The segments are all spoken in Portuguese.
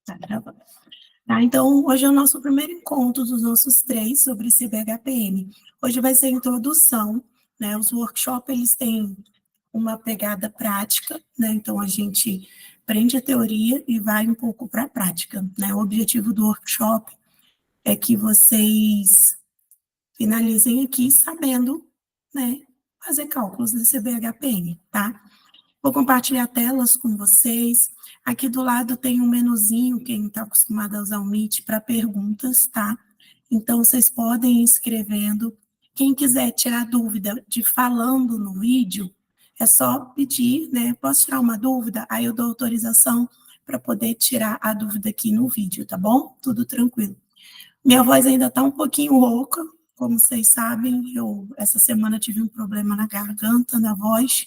Tá gravando. Tá, então, hoje é o nosso primeiro encontro dos nossos três sobre CBHPM. Hoje vai ser a introdução, né? Os workshops, eles têm uma pegada prática, né? Então, a gente aprende a teoria e vai um pouco para a prática, né? O objetivo do workshop é que vocês finalizem aqui sabendo, né, fazer cálculos do CBHPM, tá? Vou compartilhar telas com vocês. Aqui do lado tem um menuzinho, quem está acostumado a usar o Meet, para perguntas, tá? Então, vocês podem ir escrevendo. Quem quiser tirar dúvida de falando no vídeo, é só pedir, né? Posso tirar uma dúvida? Aí eu dou autorização para poder tirar a dúvida aqui no vídeo, tá bom? Tudo tranquilo. Minha voz ainda está um pouquinho rouca, como vocês sabem, eu essa semana tive um problema na garganta, na voz,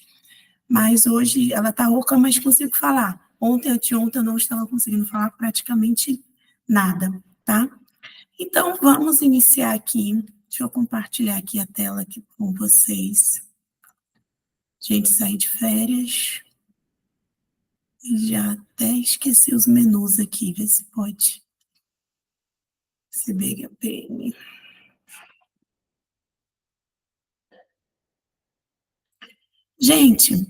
mas hoje ela está rouca, mas consigo falar. Ontem, anteontem, eu não estava conseguindo falar praticamente nada, tá? Então, vamos iniciar aqui. Deixa eu compartilhar aqui a tela aqui com vocês. Gente, saí de férias. Já até esqueci os menus aqui, ver se pode. CBHPM. Gente,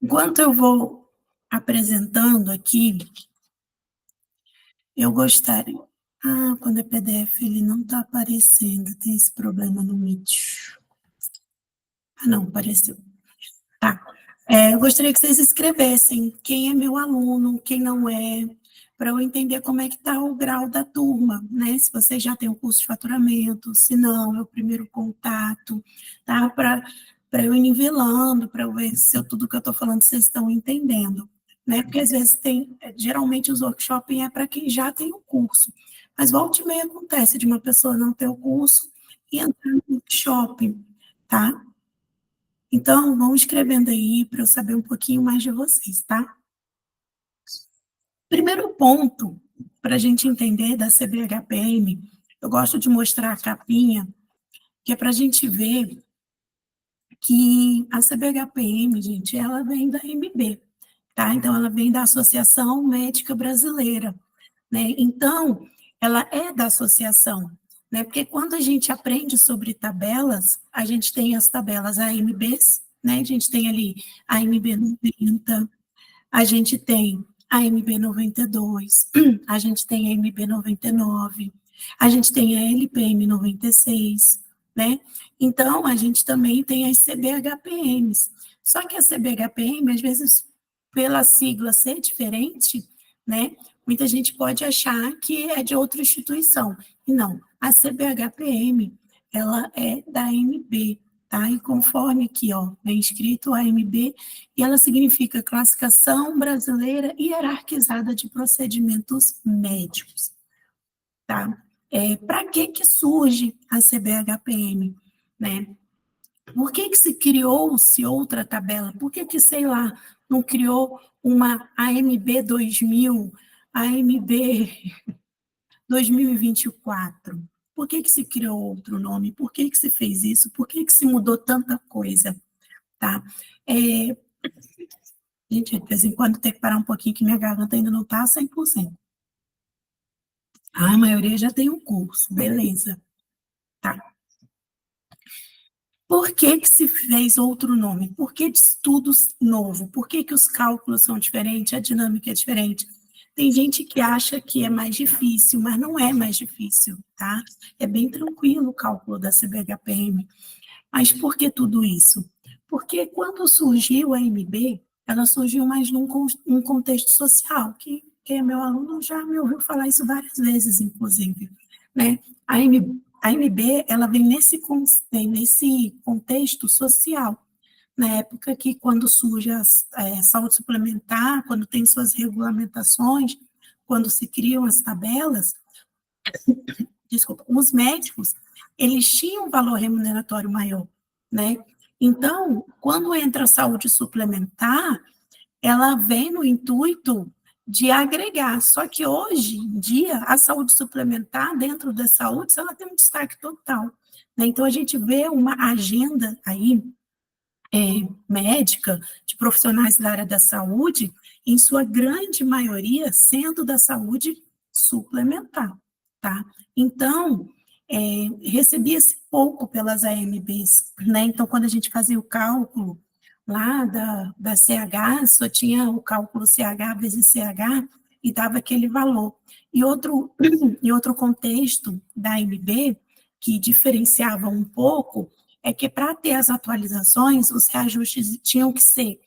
enquanto eu vou apresentando aqui, eu gostaria. Ah, quando é PDF ele não está aparecendo, tem esse problema no Meet. Ah, não, apareceu. Tá. Eu gostaria que vocês escrevessem quem é meu aluno, quem não é, para eu entender como é que está o grau da turma, né? Se vocês já têm o curso de faturamento, se não, é o primeiro contato, tá? Para eu ir nivelando, para eu ver se tudo que eu estou falando vocês estão entendendo, né? Porque às vezes geralmente os workshops é para quem já tem o curso, mas volta e meia acontece de uma pessoa não ter o curso e entrar no workshop, tá? Então, vão escrevendo aí para eu saber um pouquinho mais de vocês, tá? Primeiro ponto, para a gente entender da CBHPM, eu gosto de mostrar a capinha, que é para a gente ver que a CBHPM, gente, ela vem da MB, tá? Então, ela vem da Associação Médica Brasileira, né? Então, ela é da associação, né? Porque quando a gente aprende sobre tabelas, a gente tem as tabelas AMBs, né? A gente tem ali a AMB 90, a gente tem a AMB 92, a gente tem a AMB 99, a gente tem a LPM 96, né? Então, a gente também tem as CBHPMs. Só que a CBHPM, às vezes, pela sigla ser diferente, né? Muita gente pode achar que é de outra instituição. E não, a CBHPM, ela é da AMB, tá? E conforme aqui, ó, vem escrito AMB, e ela significa Classificação Brasileira Hierarquizada de Procedimentos Médicos, tá? Para que surge a CBHPM, né? Por que se criou-se outra tabela? Por que, sei lá, não criou uma AMB 2000, AMB 2024? Por que se criou outro nome? Por que se fez isso? Por que se mudou tanta coisa? Tá? Gente, de vez em quando tem que parar um pouquinho, que minha garganta ainda não está 100%. A maioria já tem um curso, beleza. Tá. Por que se fez outro nome? Por que de estudos novo? Por que os cálculos são diferentes, a dinâmica é diferente? Tem gente que acha que é mais difícil, mas não é mais difícil, tá? É bem tranquilo o cálculo da CBHPM. Mas por que tudo isso? Porque quando surgiu a MB, ela surgiu mais num contexto social, que quem é meu aluno já me ouviu falar isso várias vezes, inclusive, né? A MB, ela vem nesse contexto social, na época que quando surge a saúde suplementar, quando tem suas regulamentações, quando se criam as tabelas, desculpa, os médicos, eles tinham um valor remuneratório maior, né? Então, quando entra a saúde suplementar, ela vem no intuito de agregar, só que hoje em dia, a saúde suplementar, dentro da saúde, ela tem um destaque total, né? Então, a gente vê uma agenda aí, médica, de profissionais da área da saúde, em sua grande maioria sendo da saúde suplementar, tá? Então, recebia-se pouco pelas AMBs, né? Então, quando a gente fazia o cálculo lá da CH, só tinha o cálculo CH vezes CH e dava aquele valor. E outro contexto da AMB, que diferenciava um pouco, é que para ter as atualizações, os reajustes tinham que ser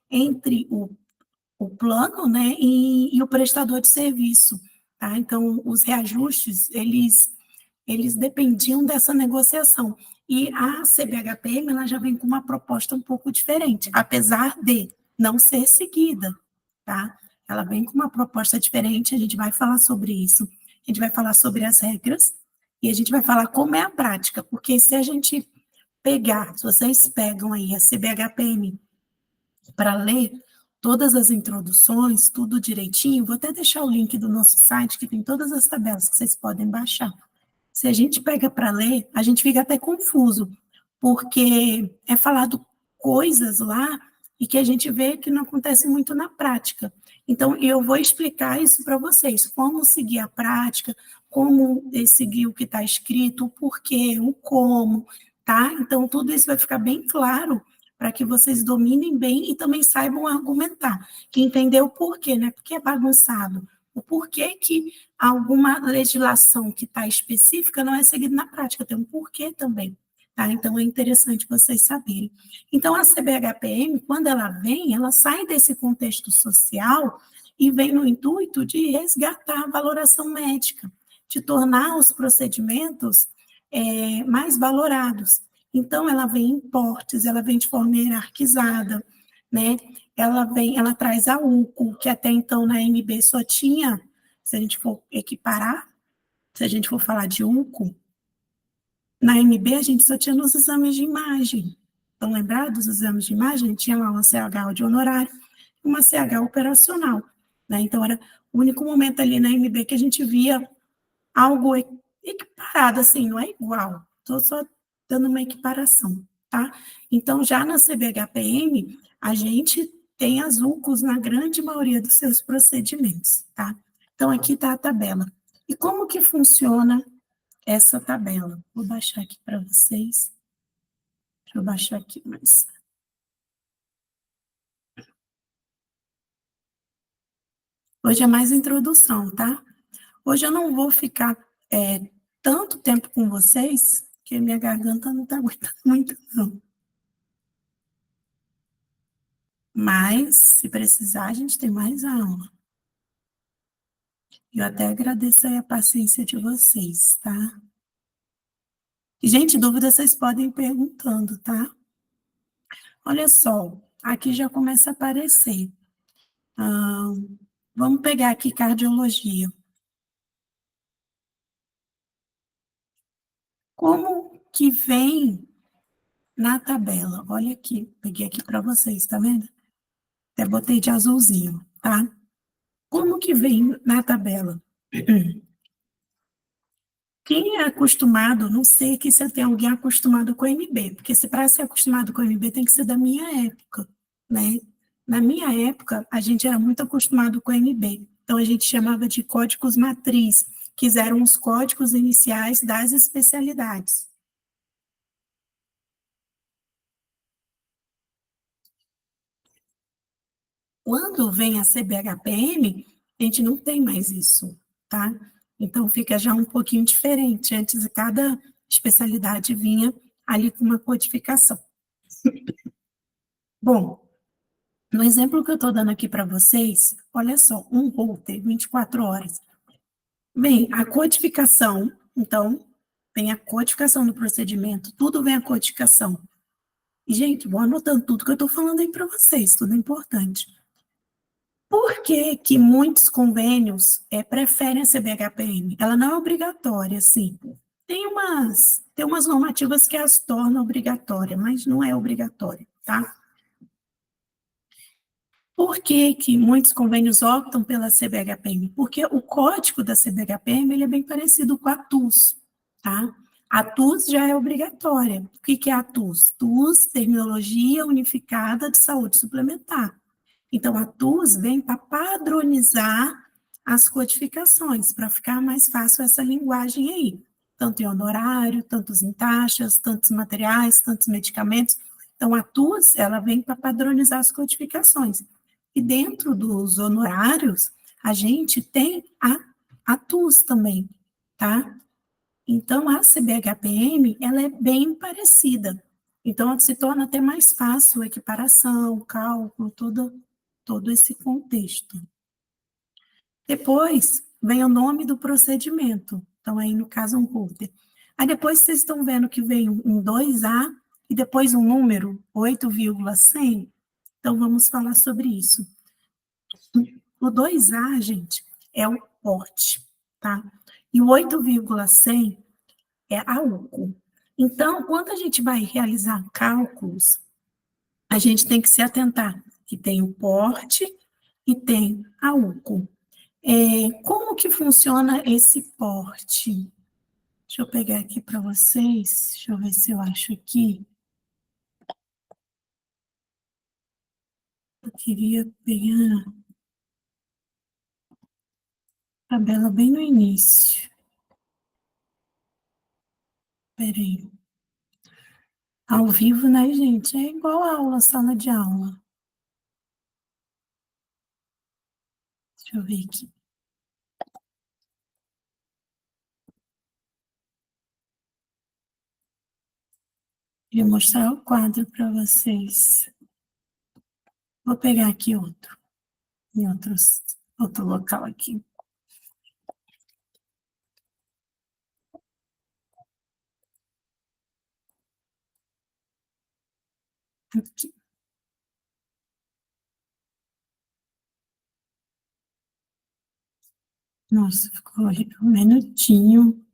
entre o plano, né, e o prestador de serviço, tá? Então, os reajustes, eles dependiam dessa negociação. E a CBHPM, ela já vem com uma proposta um pouco diferente, apesar de não ser seguida, tá? Ela vem com uma proposta diferente, a gente vai falar sobre isso, a gente vai falar sobre as regras, e a gente vai falar como é a prática, porque se a gente pegar, se vocês pegam aí a CBHPM para ler todas as introduções, tudo direitinho, vou até deixar o link do nosso site, que tem todas as tabelas que vocês podem baixar. Se a gente pega para ler, a gente fica até confuso, porque é falado coisas lá e que a gente vê que não acontece muito na prática. Então, eu vou explicar isso para vocês, como seguir a prática, como seguir o que está escrito, o porquê, o como, tá? Então, tudo isso vai ficar bem claro para que vocês dominem bem e também saibam argumentar, que entender o porquê, né? Porque é bagunçado. O porquê que alguma legislação que está específica não é seguida na prática, tem um porquê também. Tá? Então, é interessante vocês saberem. Então, a CBHPM, quando ela vem, ela sai desse contexto social e vem no intuito de resgatar a valoração médica, de tornar os procedimentos mais valorados. Então, ela vem em portes, ela vem de forma hierarquizada, né? Ela traz a UCO, que até então na MB só tinha, se a gente for equiparar, se a gente for falar de UCO, na MB a gente só tinha nos exames de imagem. Estão lembrados dos exames de imagem? A gente tinha lá uma CH de honorário e uma CH operacional, né? Então, era o único momento ali na MB que a gente via algo equiparado, assim, não é igual. Estou só dando uma equiparação, tá? Então, já na CBHPM, a gente tem as UCOs na grande maioria dos seus procedimentos, tá? Então, aqui está a tabela. E como que funciona essa tabela? Vou baixar aqui para vocês. Deixa eu baixar aqui mais. Hoje é mais introdução, tá? Hoje eu não vou ficar tanto tempo com vocês, que minha garganta não está aguentando muito, não. Mas, se precisar, a gente tem mais aula. Eu até agradeço aí a paciência de vocês, tá? E, gente, dúvidas vocês podem ir perguntando, tá? Olha só, aqui já começa a aparecer. Vamos pegar aqui cardiologia. Como que vem na tabela? Olha aqui, peguei aqui para vocês, tá vendo? Até botei de azulzinho, tá? Como que vem na tabela? Quem é acostumado, não sei que se tem alguém acostumado com MB, porque se para ser acostumado com MB tem que ser da minha época, né? Na minha época, a gente era muito acostumado com MB, então a gente chamava de códigos matriz, que eram os códigos iniciais das especialidades. Quando vem a CBHPM, a gente não tem mais isso, tá? Então fica já um pouquinho diferente. Antes, cada especialidade vinha ali com uma codificação. Bom, no exemplo que eu estou dando aqui para vocês, olha só, um Holter, 24 horas. Bem, a codificação, então, vem a codificação do procedimento, tudo vem a codificação. E, gente, vou anotando tudo que eu estou falando aí para vocês, tudo é importante. Por que que muitos convênios preferem a CBHPM? Ela não é obrigatória, sim. Tem umas normativas que as tornam obrigatória, mas não é obrigatória, tá? Por que que muitos convênios optam pela CBHPM? Porque o código da CBHPM ele é bem parecido com a TUS, tá? A TUS já é obrigatória. O que que é a TUS? TUS, Terminologia Unificada de Saúde Suplementar. Então, a TUS vem para padronizar as codificações, para ficar mais fácil essa linguagem aí, tanto em honorário, tantos em taxas, tantos materiais, tantos medicamentos. Então, a TUS, ela vem para padronizar as codificações. E dentro dos honorários, a gente tem a TUS também, tá? Então, a CBHPM, ela é bem parecida. Então, se torna até mais fácil a equiparação, o cálculo, todo esse contexto. Depois, vem o nome do procedimento. Então, aí, no caso, um holder. Aí, depois, vocês estão vendo que vem um 2A e depois um número, 8,100. Então, vamos falar sobre isso. O 2A, gente, é o porte, tá? E o 8,100 é a UCO. Então, quando a gente vai realizar cálculos, a gente tem que se atentar que tem o porte e tem a UCO. Como que funciona esse porte? Deixa eu pegar aqui para vocês, deixa eu ver se eu acho aqui. Eu queria pegar a tabela bem no início. Peraí. Ao vivo, né, gente? É igual a aula, sala de aula. Deixa eu ver aqui. Queria mostrar o quadro para vocês. Vou pegar aqui outro, em outro local aqui. Aqui. Nossa, ficou horrível. Um minutinho.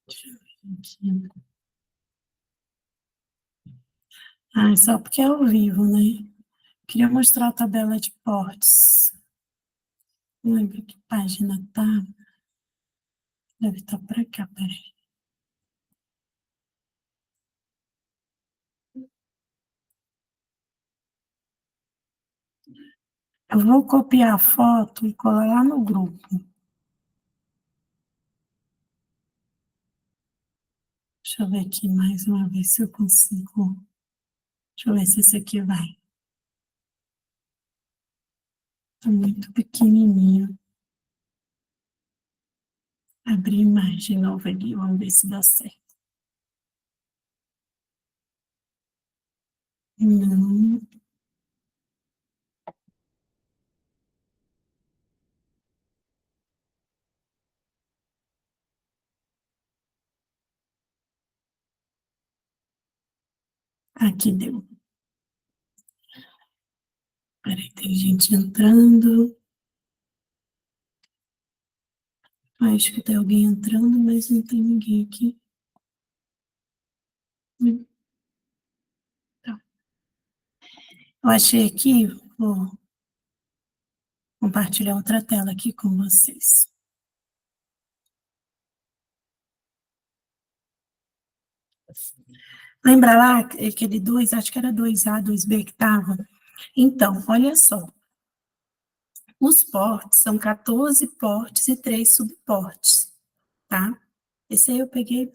Deixa eu ver aqui. Ah, só porque é ao vivo, né? Queria mostrar a tabela de portes. Não lembro que página tá. Deve estar para cá, peraí. Eu vou copiar a foto e colar lá no grupo. Deixa eu ver aqui mais uma vez se eu consigo. Deixa eu ver se esse aqui vai. Está muito pequenininho. Abrir imagem nova ali, vamos ver se dá certo. Não. Aqui deu. Peraí, tem gente entrando. Acho que tem alguém entrando, mas não tem ninguém aqui. Tá. Eu achei aqui, vou compartilhar outra tela aqui com vocês. Lembra lá aquele 2, acho que era 2A, 2B que estava? Então, olha só. Os portes são 14 portes e 3 subportes, tá? Esse aí eu peguei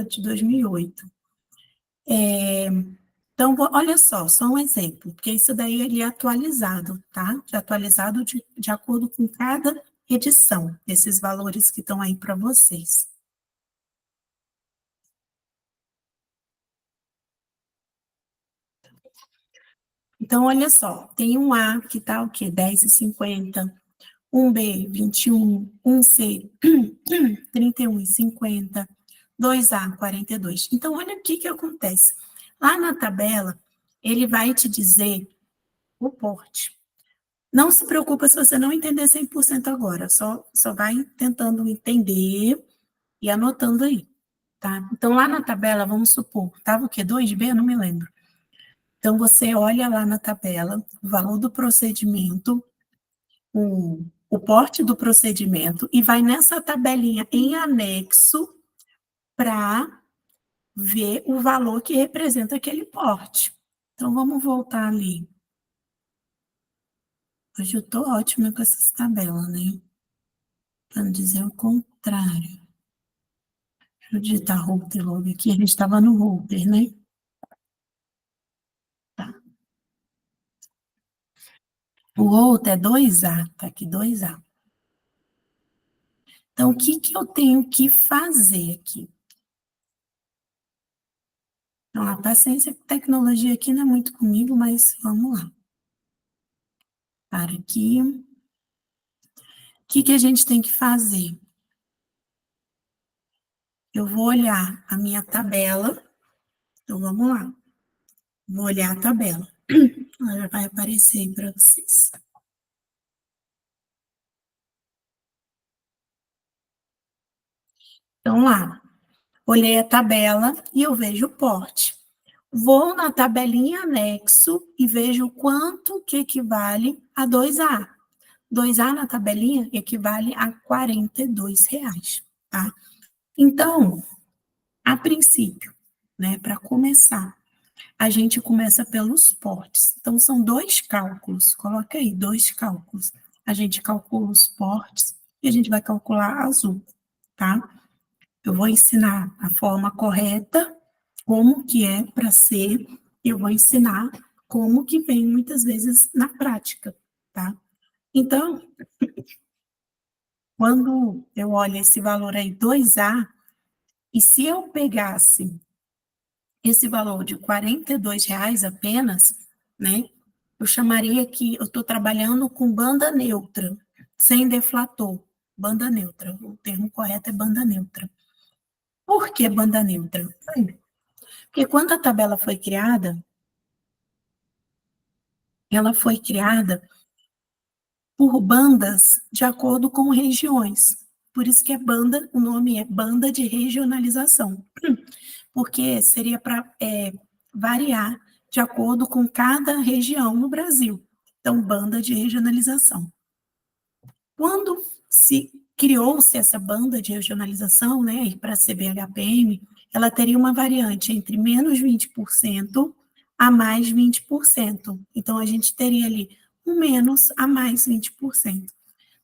de 2008. Então, olha só um exemplo, porque isso daí ele é atualizado, tá? Atualizado de acordo com cada edição, esses valores que estão aí para vocês. Então, olha só, tem um A que está o quê? 10,50, um B, 21, um C, 31,50, 2A, 42. Então, olha o que acontece. Lá na tabela, ele vai te dizer o porte. Não se preocupa se você não entender 100% agora, só vai tentando entender e anotando aí, tá? Então, lá na tabela, vamos supor, estava o quê? 2B? Eu não me lembro. Então, você olha lá na tabela o valor do procedimento, o o porte do procedimento e vai nessa tabelinha em anexo para ver o valor que representa aquele porte. Então, vamos voltar ali. Hoje eu estou ótima com essas tabelas, né? Para não dizer o contrário. Deixa eu digitar router logo aqui. A gente estava no router, né? Tá. O router é 2A, tá aqui 2A. Então, o que eu tenho que fazer aqui? Então, a paciência com tecnologia aqui não é muito comigo, mas vamos lá. Para aqui. O que a gente tem que fazer? Eu vou olhar a minha tabela. Então, vamos lá. Vou olhar a tabela. Ela já vai aparecer aí para vocês. Então, lá. Olhei a tabela e eu vejo o porte. Vou na tabelinha anexo e vejo quanto que equivale a 2A. 2A na tabelinha equivale a R$ 42, tá? Então, a princípio, né, para começar, a gente começa pelos portes. Então, são 2 cálculos. Coloca aí, 2 cálculos. A gente calcula os portes e a gente vai calcular azul, tá? Eu vou ensinar a forma correta, como que é para ser, eu vou ensinar como que vem muitas vezes na prática, tá? Então, quando eu olho esse valor aí, 2A, e se eu pegasse esse valor de R$ 42 apenas, né, eu chamaria que eu estou trabalhando com banda neutra, sem deflator, banda neutra, o termo correto é banda neutra. Por que banda neutra? Porque quando a tabela foi criada, ela foi criada por bandas de acordo com regiões. Por isso que é banda, o nome é banda de regionalização, porque seria para variar de acordo com cada região no Brasil. Então, banda de regionalização. Quando se criou-se essa banda de regionalização, né, para a CBHPM, ela teria uma variante entre menos 20% a mais 20%. Então, a gente teria ali um menos a mais 20%.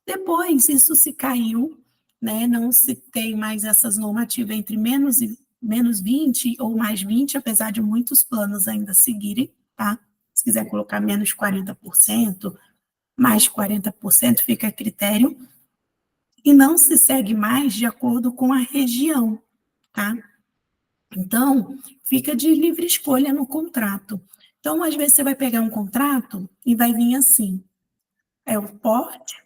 Depois, isso se caiu, né, não se tem mais essas normativas entre menos 20 ou mais 20, apesar de muitos planos ainda seguirem, tá? Se quiser colocar menos 40%, mais 40%, fica a critério, e não se segue mais de acordo com a região, tá? Então, fica de livre escolha no contrato. Então, às vezes, você vai pegar um contrato e vai vir assim, o porte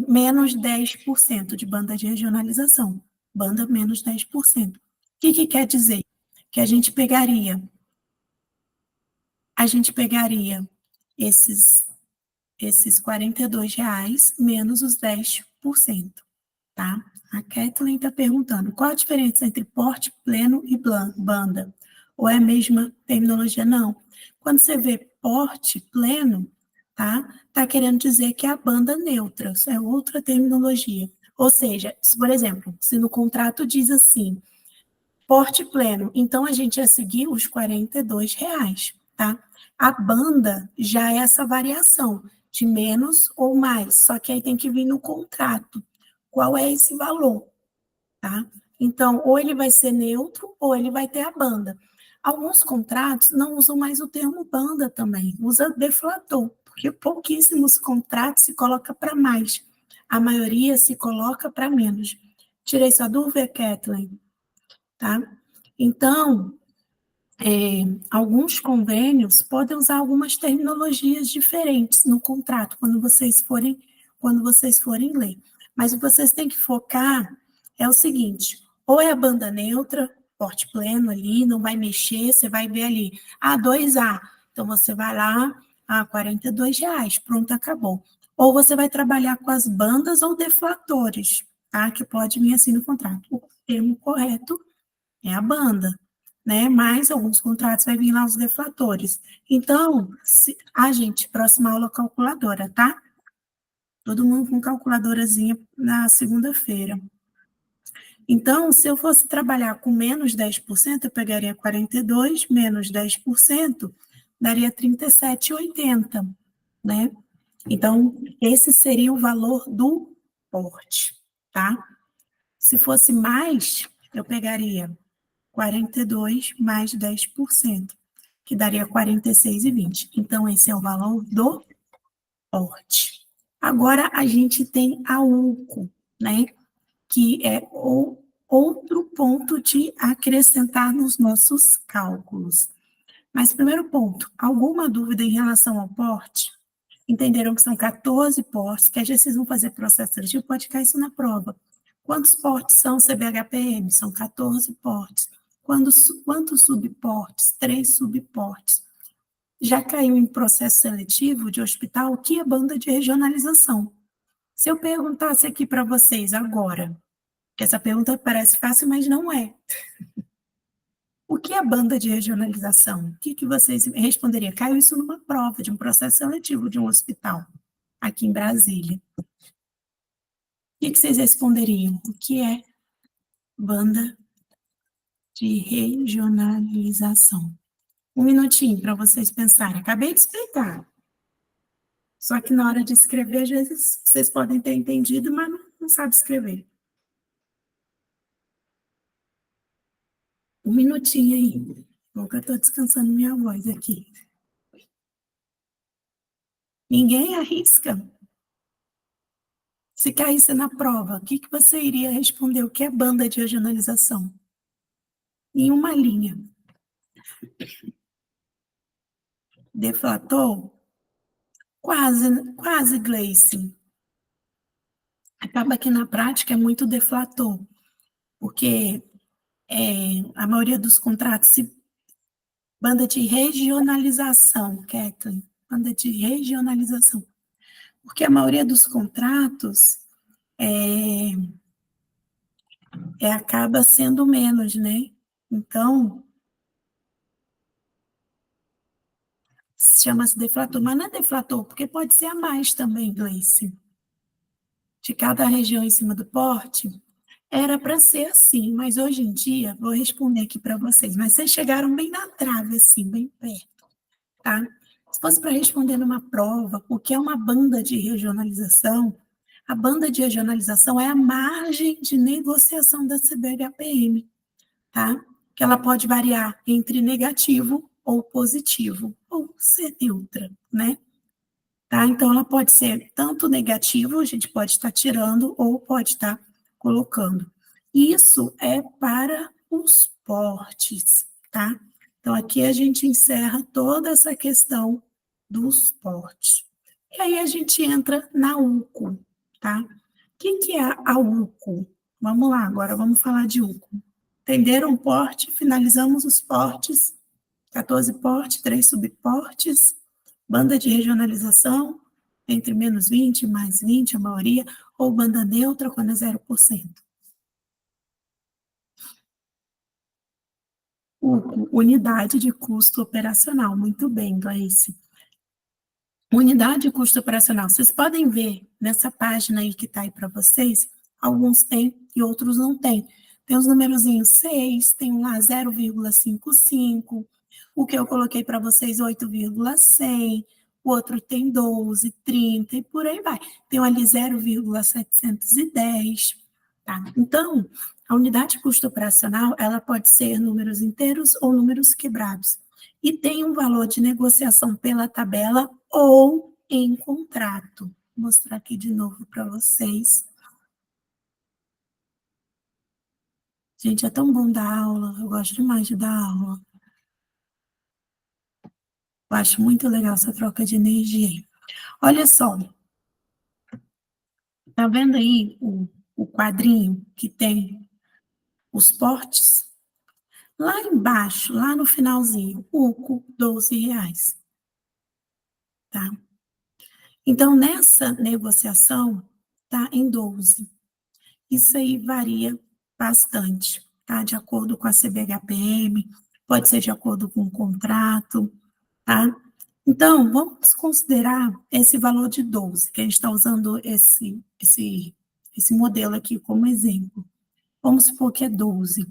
menos 10% de banda de regionalização, banda menos 10%. O que quer dizer? Que a gente pegaria esses R$ 42 menos os 10%, tá? A Kathleen está perguntando, qual a diferença entre porte pleno e banda? Ou é a mesma terminologia? Não. Quando você vê porte pleno, tá? Tá querendo dizer que é a banda neutra, isso é outra terminologia. Ou seja, se, por exemplo, se no contrato diz assim, porte pleno, então a gente ia seguir os R$ 42, tá? A banda já é essa variação, de menos ou mais, só que aí tem que vir no contrato. Qual é esse valor, tá? Então, ou ele vai ser neutro, ou ele vai ter a banda. Alguns contratos não usam mais o termo banda também, usa deflator, porque pouquíssimos contratos se coloca para mais. A maioria se coloca para menos. Tirei sua dúvida, Kathleen? Tá? Então, alguns convênios podem usar algumas terminologias diferentes no contrato quando vocês forem ler. Mas o que vocês têm que focar é o seguinte: ou é a banda neutra, porte pleno ali, não vai mexer, você vai ver ali, 2A. Então você vai lá, R$ 42, pronto, acabou. Ou você vai trabalhar com as bandas ou deflatores, tá? Que pode vir assim no contrato. O termo correto é a banda, né? Mas alguns contratos vai vir lá os deflatores. Então, próxima aula calculadora, tá? Todo mundo com calculadorazinha na segunda-feira. Então, se eu fosse trabalhar com menos 10%, eu pegaria 42 menos 10%, daria 37,80, né? Então, esse seria o valor do porte, tá? Se fosse mais, eu pegaria 42 mais 10%, que daria 46,20. Então, esse é o valor do porte. Agora, a gente tem a UCO, né? Que é outro ponto de acrescentar nos nossos cálculos. Mas, primeiro ponto, alguma dúvida em relação ao porte? Entenderam que são 14 portes, que às vezes vocês vão fazer processo seletivo, pode cair isso na prova. Quantos portes são CBHPM? São 14 portes. Quantos subportes? 3 subportes. Já caiu em processo seletivo de hospital, o que é banda de regionalização? Se eu perguntasse aqui para vocês agora, que essa pergunta parece fácil, mas não é. O que é banda de regionalização? O que vocês responderiam? Caiu isso numa prova de um processo seletivo de um hospital, aqui em Brasília. O que vocês responderiam? O que é banda de regionalização? Um minutinho para vocês pensarem. Acabei de explicar. Só que na hora de escrever, às vezes, vocês podem ter entendido, mas não sabe escrever. Um minutinho aí. Bom que eu estou descansando minha voz aqui. Ninguém arrisca? Se caísse na prova, o que você iria responder? O que é banda de regionalização? Em uma linha. Deflator? Quase, Gleice. Acaba que na prática é muito deflator, porque a maioria dos contratos banda de regionalização, Kathleen, banda de regionalização, porque a maioria dos contratos acaba sendo menos, né? Então, chama-se deflator, mas não é deflator, porque pode ser a mais também, Gleice. De cada região em cima do porte, era para ser assim, mas hoje em dia, vou responder aqui para vocês, mas vocês chegaram bem na trave, assim, bem perto, tá? Se fosse para responder numa prova, o que é uma banda de regionalização, a banda de regionalização é a margem de negociação da CBHPM, tá? Que ela pode variar entre negativo ou positivo, ou ser neutra, né? Tá? Então, ela pode ser tanto negativo, a gente pode estar tirando, ou pode estar colocando. Isso é para os portes, tá? Então, aqui a gente encerra toda essa questão dos portes. E aí a gente entra na UCO, tá? O que é a UCO? Vamos lá, agora vamos falar de UCO. Entenderam o porte? Finalizamos os portes. 14 portes, 3 subportes, banda de regionalização, entre menos 20 e mais 20, a maioria, ou banda neutra, quando é 0%. Unidade de custo operacional. Muito bem, Gleice. Unidade de custo operacional. Vocês podem ver nessa página aí que está aí para vocês, alguns têm e outros não têm. Tem os numerozinhos 6, tem um lá 0,55, o que eu coloquei para vocês 8,100, o outro tem 12, 30 e por aí vai. Tem um ali 0,710, tá? Então, a unidade de custo operacional, ela pode ser números inteiros ou números quebrados. E tem um valor de negociação pela tabela ou em contrato. Vou mostrar aqui de novo para vocês. Gente, é tão bom dar aula, eu gosto demais de dar aula. Eu acho muito legal essa troca de energia. Olha só, tá vendo aí o quadrinho que tem os portes? Lá embaixo, lá no finalzinho, UCO, R$ 12, tá? Então, nessa negociação, tá em 12. Isso aí varia bastante, tá? De acordo com a CBHPM, pode ser de acordo com o contrato, tá? Então, vamos considerar esse valor de 12, que a gente está usando esse modelo aqui como exemplo. Vamos supor que é 12.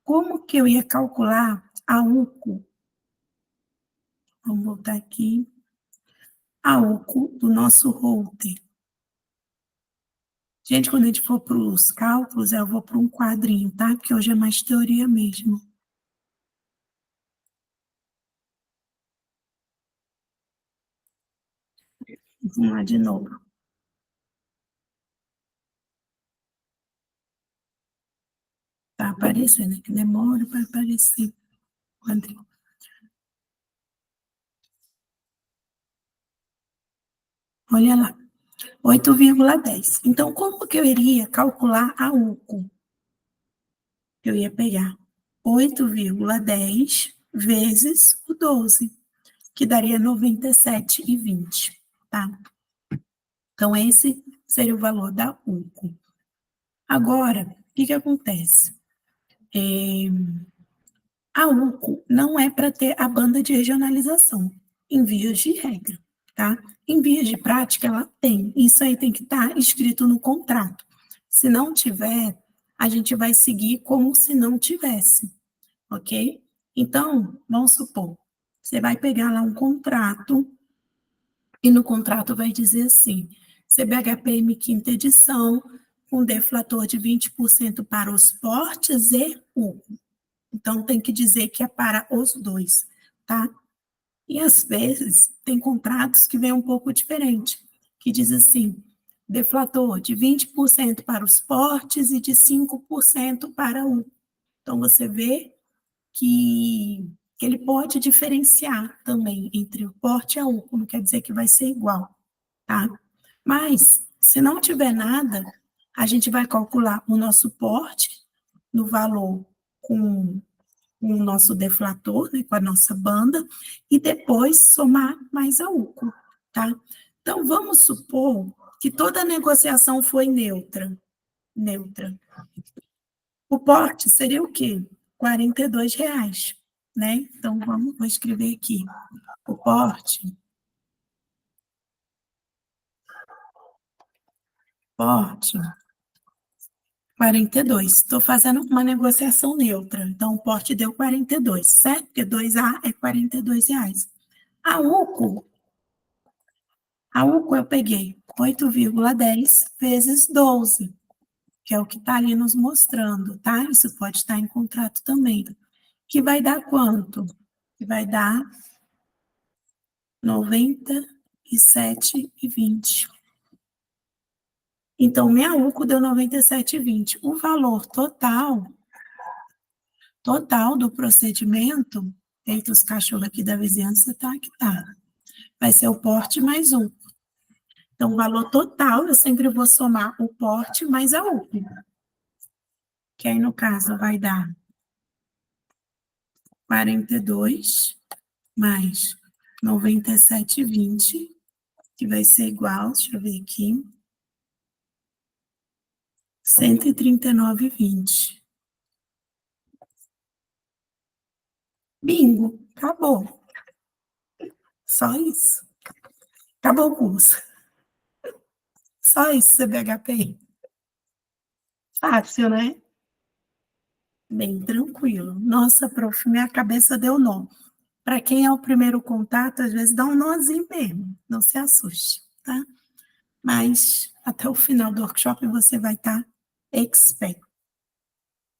Como que eu ia calcular a UCO? Vamos voltar aqui. A UCO do nosso holder. Gente, quando a gente for para os cálculos, eu vou para um quadrinho, tá? Porque hoje é mais teoria mesmo. Vamos lá de novo. Tá aparecendo, que demora para aparecer. Quadrinho. Olha lá, 8,10. Então, como que eu iria calcular a UCO? Eu ia pegar 8,10 vezes o 12, que daria 97,20, tá? Então, esse seria o valor da UCO. Agora, o que acontece? A UCO não é para ter a banda de regionalização, em vias de regra, tá? Em vias de prática, ela tem. Isso aí tem que estar escrito no contrato. Se não tiver, a gente vai seguir como se não tivesse, ok? Então, vamos supor, você vai pegar lá um contrato, e no contrato vai dizer assim, CBHPM quinta edição, com deflator de 20% para os portes e UCO. Então, tem que dizer que é para os dois, tá? E, às vezes, tem contratos que vêm um pouco diferente, que diz assim, deflator de 20% para os portes e de 5% para o. Então, você vê que ele pode diferenciar também entre o porte e a U, não quer dizer que vai ser igual, tá? Mas, se não tiver nada, a gente vai calcular o nosso porte no valor com o nosso deflator, né, com a nossa banda, e depois somar mais a UCO, tá? Então, vamos supor que toda a negociação foi neutra. Neutra. O porte seria o quê? R$ 42, né? Então, vou escrever aqui. O porte, 42. Estou fazendo uma negociação neutra. Então, o porte deu 42, certo? Porque 2A é R$ 42. A UCO eu peguei 8,10 vezes 12, que é o que está ali nos mostrando, tá? Isso pode estar em contrato também. Que vai dar quanto? Que vai dar 97,20. Então, minha UCO deu 97,20. O valor total do procedimento, eita, os cachorros aqui da vizinhança tá que tá. Vai ser o porte mais um. Então, o valor total, eu sempre vou somar o porte mais a UCO. Que aí, no caso, vai dar 42 mais 97,20, que vai ser igual, deixa eu ver aqui, 139,20. Bingo, acabou. Só isso. Acabou o curso. Só isso, CBHP. Fácil, né? Bem tranquilo. Nossa, prof, minha cabeça deu nó. Para quem é o primeiro contato, às vezes dá um nozinho mesmo. Não se assuste, tá? Mas até o final do workshop você vai estar expert.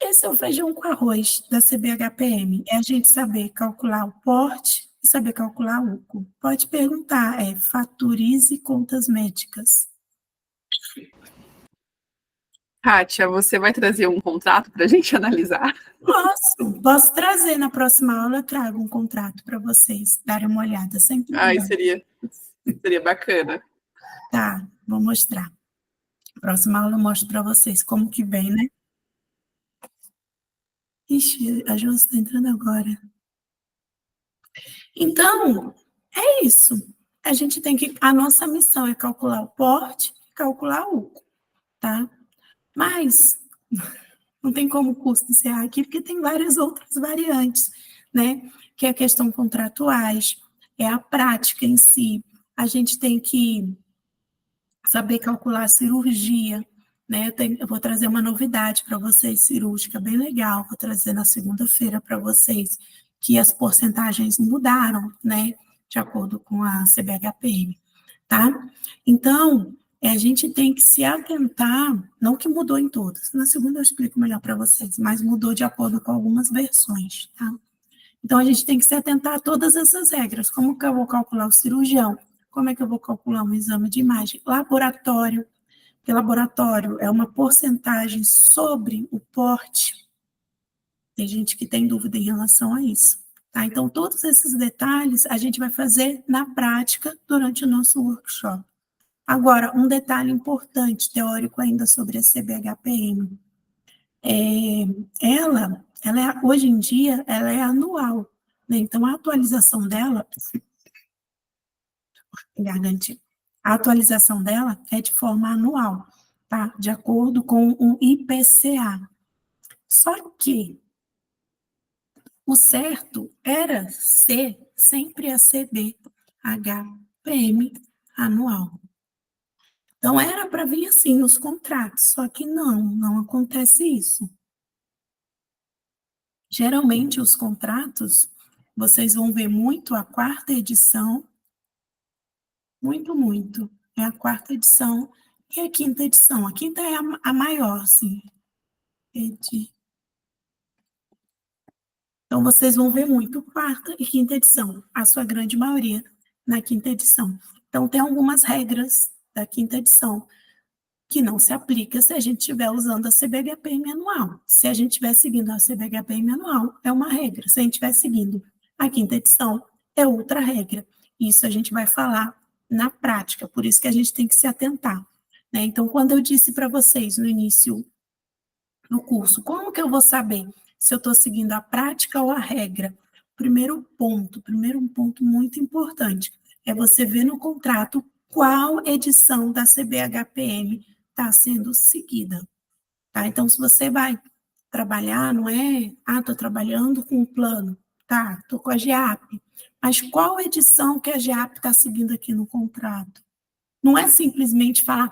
Esse é o feijão com arroz da CBHPM. É a gente saber calcular o porte e saber calcular o UCO. Pode perguntar, faturize contas médicas. Kátia, você vai trazer um contrato para a gente analisar? Posso trazer na próxima aula, eu trago um contrato para vocês darem uma olhada, sem problema. Ai, seria bacana. Tá, vou mostrar. Próxima aula eu mostro para vocês como que vem, né? Ixi, a Ju está entrando agora. Então, é isso. A gente tem que... A nossa missão é calcular o porte e calcular o UCO, tá? Mas não tem como o curso encerrar aqui, porque tem várias outras variantes, né? Que é a questão contratuais, é a prática em si. A gente tem que saber calcular a cirurgia, né? Eu vou trazer uma novidade para vocês, cirúrgica, bem legal, vou trazer na segunda-feira para vocês, que as porcentagens mudaram, né? De acordo com a CBHPM, tá? Então, a gente tem que se atentar, não que mudou em todas, na segunda eu explico melhor para vocês, mas mudou de acordo com algumas versões, tá? Então, a gente tem que se atentar a todas essas regras. Como que eu vou calcular o cirurgião? Como é que eu vou calcular um exame de imagem? Laboratório, porque laboratório é uma porcentagem sobre o porte. Tem gente que tem dúvida em relação a isso. Tá? Então, todos esses detalhes a gente vai fazer na prática durante o nosso workshop. Agora, um detalhe importante, teórico ainda sobre a CBHPM. Hoje em dia, ela é anual. Né? Então, a atualização dela, gargantia, a atualização dela é de forma anual, tá? De acordo com o IPCA. Só que o certo era ser sempre a CBHPM anual. Então, era para vir assim nos contratos, só que não acontece isso. Geralmente, os contratos, vocês vão ver muito a quarta edição, muito. É a quarta edição e a quinta edição. A quinta é a maior, assim. Então, vocês vão ver muito quarta e quinta edição, a sua grande maioria na quinta edição. Então, tem algumas regras da quinta edição que não se aplica se a gente estiver usando a CBHPM anual. Se a gente estiver seguindo a CBHPM anual, é uma regra. Se a gente estiver seguindo a quinta edição, é outra regra. Isso a gente vai falar na prática, por isso que a gente tem que se atentar. Né? Então, quando eu disse para vocês no início do curso, como que eu vou saber se eu estou seguindo a prática ou a regra? Primeiro um ponto muito importante, é você ver no contrato qual edição da CBHPM está sendo seguida. Tá? Então, se você vai trabalhar, não é, estou trabalhando com o plano, tá, estou com a GEAP, mas qual edição que a GEAP está seguindo aqui no contrato? Não é simplesmente falar,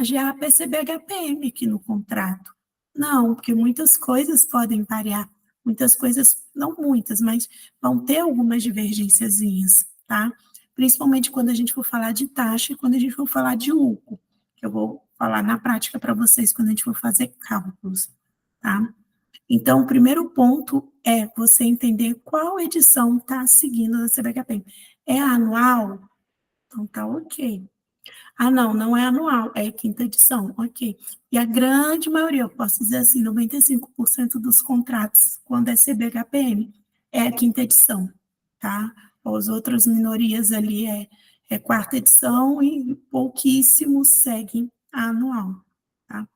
já percebi HPM aqui no contrato. Não, porque muitas coisas podem variar. Muitas coisas, não muitas, mas vão ter algumas divergênciazinhas, tá? Principalmente quando a gente for falar de taxa e quando a gente for falar de lucro, que eu vou falar na prática para vocês quando a gente for fazer cálculos, tá? Então, o primeiro ponto é você entender qual edição está seguindo a CBHPM. É anual? Então, tá ok. Não é anual, é quinta edição, ok. E a grande maioria, eu posso dizer assim, 95% dos contratos, quando é CBHPM, é a quinta edição, tá? As outras minorias ali é quarta edição e pouquíssimos seguem a anual, tá?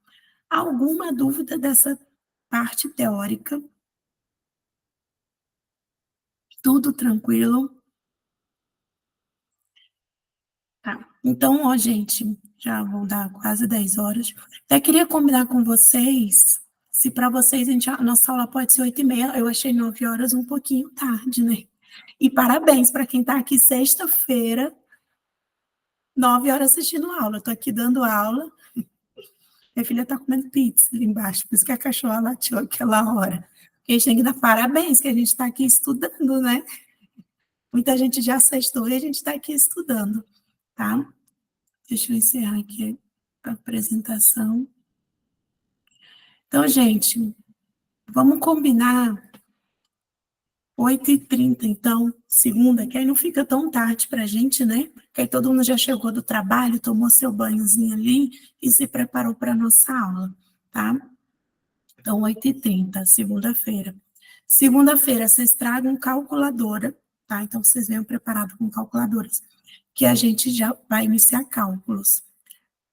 Alguma dúvida dessa parte teórica? Tudo tranquilo? Tá. Então, ó, gente, já vão dar quase 10 horas. Até queria combinar com vocês, se para vocês a nossa aula pode ser 8h30, eu achei 9 horas um pouquinho tarde, né? E parabéns para quem está aqui sexta-feira, 9 horas assistindo aula. Estou aqui dando aula. Minha filha está comendo pizza ali embaixo, por isso que a cachorra latiu aquela hora. A gente tem que dar parabéns, que a gente está aqui estudando, né? Muita gente já sextou e a gente está aqui estudando, tá? Deixa eu encerrar aqui a apresentação. Então, gente, vamos combinar 8h30, então, segunda, que aí não fica tão tarde para a gente, né? Que aí todo mundo já chegou do trabalho, tomou seu banhozinho ali e se preparou para a nossa aula, tá? Então, 8h30, segunda-feira. Segunda-feira, vocês tragam calculadora, tá? Então, vocês venham preparados com calculadoras, que a gente já vai iniciar cálculos.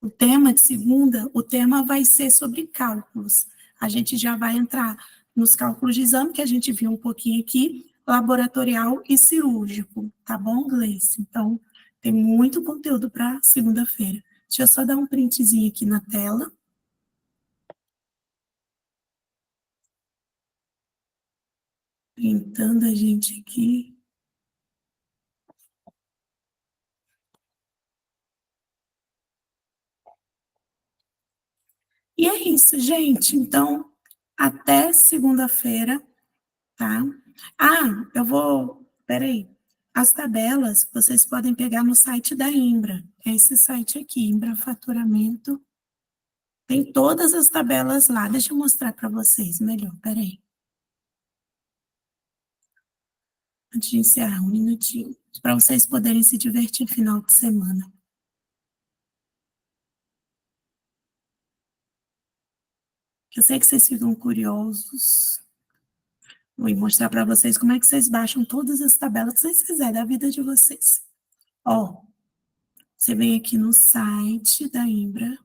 O tema de segunda, o tema vai ser sobre cálculos. A gente já vai entrar nos cálculos de exame, que a gente viu um pouquinho aqui, laboratorial e cirúrgico, tá bom, Gleice? Então, tem muito conteúdo para segunda-feira. Deixa eu só dar um printzinho aqui na tela. Printando a gente aqui. E é isso, gente. Então, até segunda-feira, tá? Peraí. As tabelas vocês podem pegar no site da Imbra. É esse site aqui, Imbra Faturamento. Tem todas as tabelas lá. Deixa eu mostrar para vocês melhor, peraí. Antes de encerrar, um minutinho. Para vocês poderem se divertir no final de semana. Eu sei que vocês ficam curiosos. Vou mostrar para vocês como é que vocês baixam todas as tabelas que vocês quiserem da vida de vocês. Ó, você vem aqui no site da Imbra.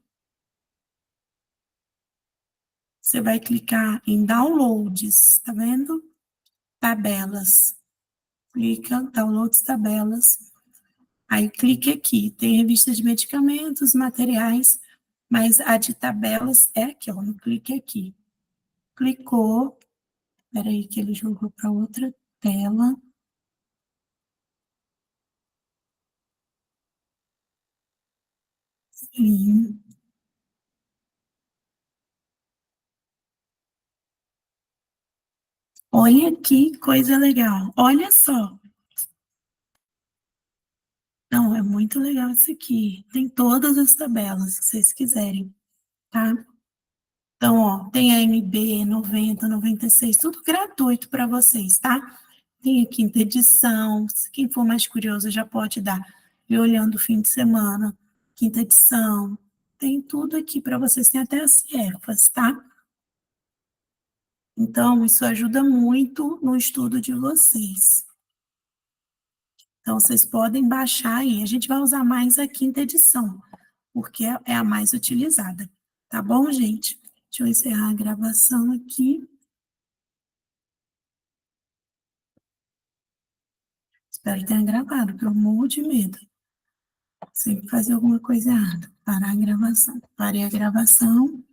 Você vai clicar em Downloads, tá vendo? Tabelas. Clica, Downloads Tabelas. Aí clique aqui, tem revista de medicamentos, materiais, mas a de tabelas é aqui, ó, no clique aqui. Clicou, peraí que ele jogou para outra tela. Sim. Olha que coisa legal, olha só. Não, é muito legal isso aqui. Tem todas as tabelas, se vocês quiserem, tá? Então, ó, tem a MB 90, 96, tudo gratuito para vocês, tá? Tem a quinta edição, quem for mais curioso já pode dar, e olhando o fim de semana, quinta edição, tem tudo aqui para vocês, tem até as CEFAs, tá? Então, isso ajuda muito no estudo de vocês. Então, vocês podem baixar aí, a gente vai usar mais a quinta edição, porque é a mais utilizada, tá bom, gente? Deixa eu encerrar a gravação aqui. Espero que tenha gravado, porque eu morro de medo. Sempre fazer alguma coisa errada. Parar a gravação. Parei a gravação.